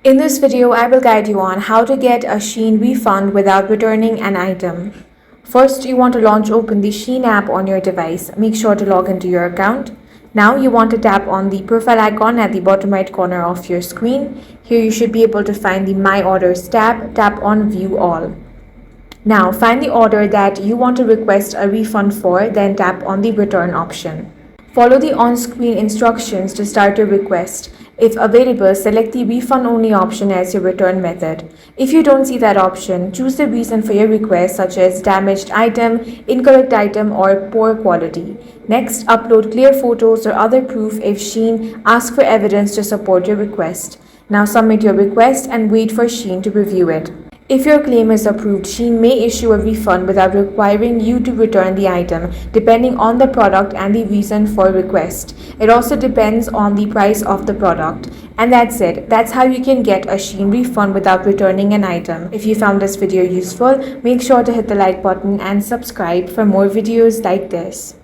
In this video, I will guide you on how to get a SHEIN refund without returning an item. First, you want to launch open the SHEIN app on your device. Make sure to log into your account. Now you want to tap on the profile icon at the bottom right corner of your screen. Here you should be able to find the My Orders tab. Tap on View All. Now find the order that you want to request a refund for, then tap on the return option. Follow the on-screen instructions to start your request. If available, select the refund only option as your return method. If you don't see that option, choose the reason for your request such as damaged item, incorrect item or poor quality. Next, upload clear photos or other proof if SHEIN asks for evidence to support your request. Now submit your request and wait for SHEIN to review it. If your claim is approved, SHEIN may issue a refund without requiring you to return the item, depending on the product and the reason for request. It also depends on the price of the product. And that's it. That's how you can get a SHEIN refund without returning an item. If you found this video useful, make sure to hit the like button and subscribe for more videos like this.